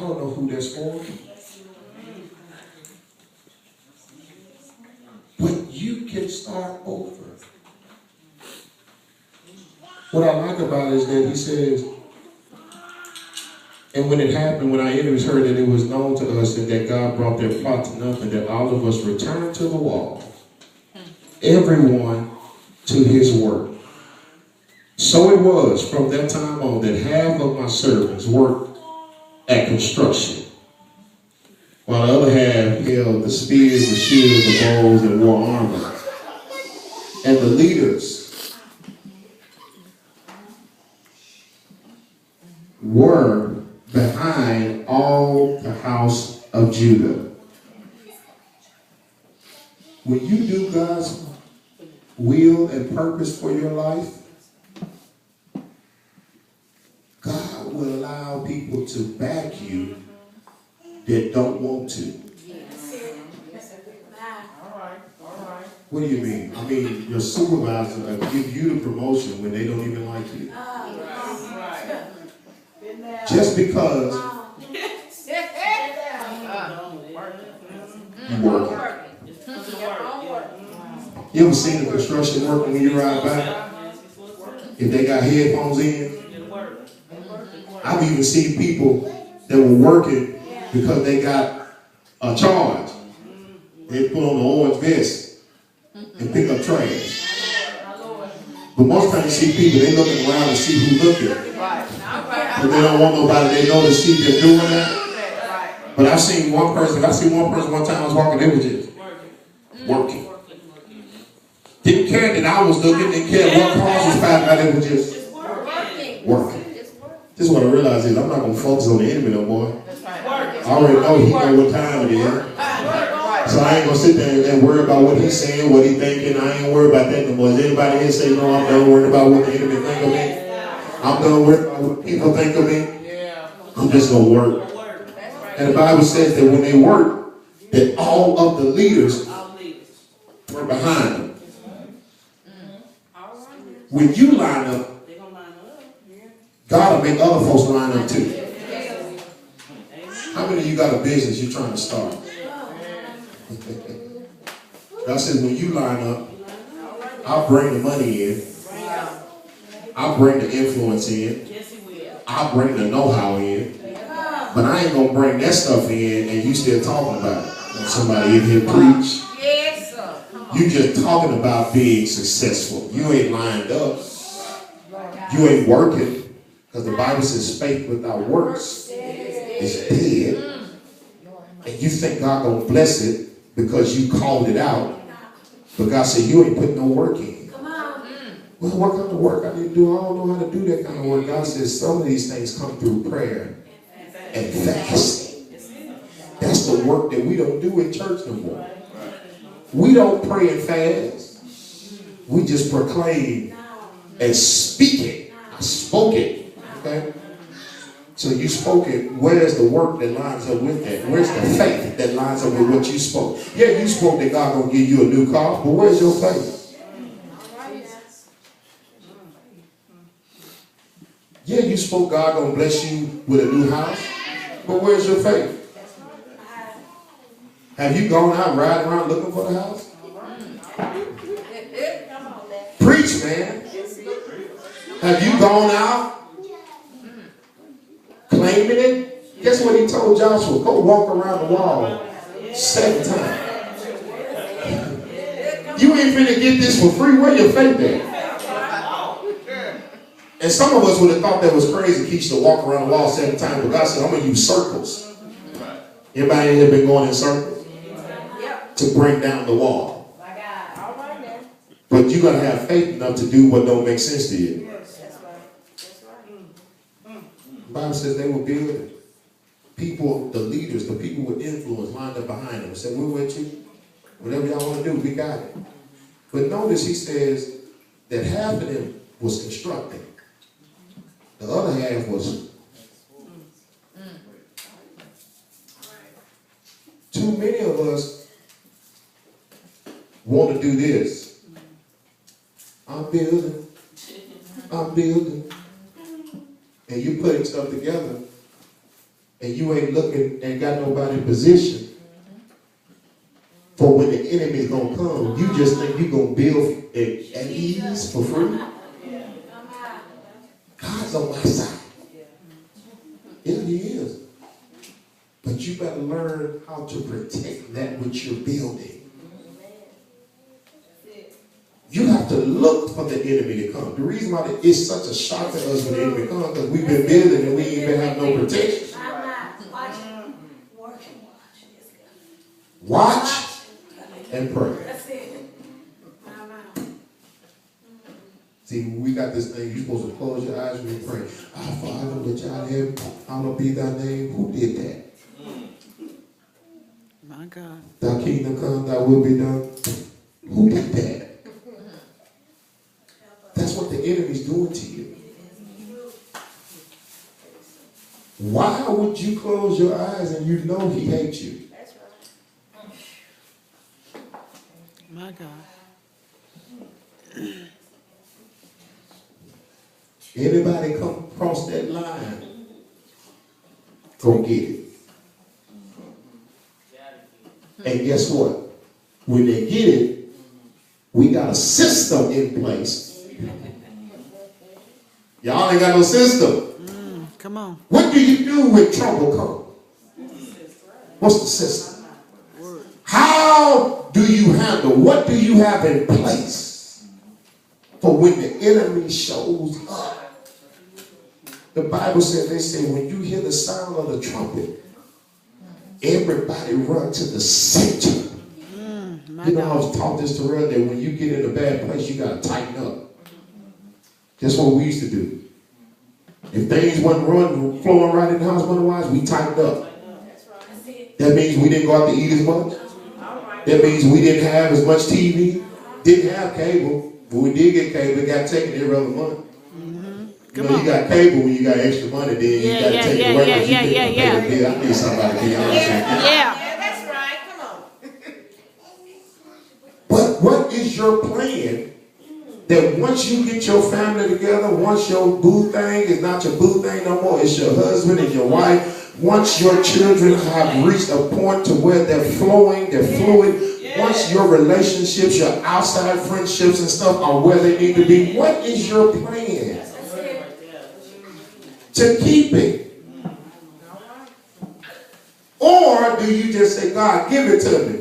don't know who that's for. But you can start over. What I like about it is that he says, and when it happened, when our enemies heard that it was known to us and that God brought their plot to nothing, that all of us returned to the wall, everyone to his work. So it was from that time on that half of my servants worked at construction, while the other half held the spears, the shields, the bows, and wore armor. And the leaders were behind all the house of Judah. When you do God's will and purpose for your life, God will allow people to back you that don't want to. What do you mean? I mean, your supervisor will give you the promotion when they don't even like you. Just because you working. You ever seen the construction working when you ride by? If they got headphones in? I've even seen people that were working because they got a charge. They put on the orange vest and pick up trash. But most times you see people, they looking around to see who's looking. But they don't want nobody they know to see they're doing that. But I seen one person one time I was walking, they was just working. Didn't care that I was looking, didn't care what cars was passing by, they was just working. This is what I realize is I'm not going to focus on the enemy no more. I already know he know what time it is. So I ain't going to sit there and worry about what he's saying, what he's thinking. I ain't worried about that no more. Is anybody here say, no, I'm done worrying about what the enemy think of me? I'm done worrying about what people think of me. I'm just going to work. And the Bible says that when they work, that all of the leaders were behind them. When you line up, God will make other folks line up too. How many of you got a business you're trying to start? God says when you line up, I'll bring the money in. I'll bring the influence in. I'll bring the know-how in. But I ain't going to bring that stuff in and you still talking about it. Somebody in here preach. You just talking about being successful. You ain't lined up. You ain't working. Because the Bible says faith without works is dead. And you think God gonna bless it because you called it out. But God said you ain't putting no work in. Well, what kind of work I need to do? I don't know how to do that kind of work. God says some of these things come through prayer and fasting. That's the work that we don't do in church no more. We don't pray and fast. We just proclaim and speak it. I spoke it. Okay? So you spoke it. Where's the work that lines up with that? Where's the faith that lines up with what you spoke? Yeah, you spoke that God gonna give you a new car, but where's your faith? Yeah, you spoke God gonna bless you with a new house, but where's your faith? Have you gone out riding around looking for the house? Preach, man. Have you gone out claiming it? Guess what he told Joshua? Go walk around the wall 7 times. You ain't finna get this for free. Where your faith at? And some of us would have thought that was crazy, Keisha, to walk around the wall 7 times. But God said, I'm going to use circles. Anybody in here been going in circles? To bring down the wall. But you got to have faith enough to do what don't make sense to you. The Bible says they were building. People, the leaders, the people with influence lined up behind them and said, we're with you. Whatever y'all want to do, we got it. But notice he says that half of them was constructing. The other half was. Too many of us want to do this. I'm building. I'm building. And you putting stuff together and you ain't looking and got nobody positioned for when the enemy's gonna come, you just think you're gonna build at ease for free. God's on my side. Yeah, he is. But you better learn how to protect that which you're building. You have to look for the enemy to come. The reason why it's such a shock to us when the enemy comes, because we've been building and we ain't even have no protection. Watch and pray. See, we got this thing, you're supposed to close your eyes when you pray. Our Father, which art in heaven, hallowed be thy name. Who did that? My God. Thy kingdom come, thy will be done. Who did that? That's what the enemy's doing to you. Why would you close your eyes and you know he hates you? That's right. My God. Anybody come across that line, go get it. And guess what? When they get it, we got a system in place. Y'all ain't got no system. Come on. What do you do when trouble comes? What's the system? How do you handle? What do you have in place for when the enemy shows up? The Bible said, they say, when you hear the sound of the trumpet, everybody run to the center. You know, I was taught this to her that when you get in a bad place, you got to tighten up. That's what we used to do. If things wasn't flowing right in the house, otherwise, we tightened up. That means we didn't go out to eat as much. That means we didn't have as much TV. Didn't have cable. But we did get cable. It got taken every other month. You know, you got cable when you got extra money, then you got to take it away. I need somebody to be honest with you. Yeah, that's right. Come on. But what is your plan that once you get your family together, once your boo thing is not your boo thing no more, it's your husband and your wife, once your children have reached a point to where they're flowing, they're fluid, once your relationships, your outside friendships and stuff are where they need to be, what is your plan to keep it? Or do you just say, God, give it to me?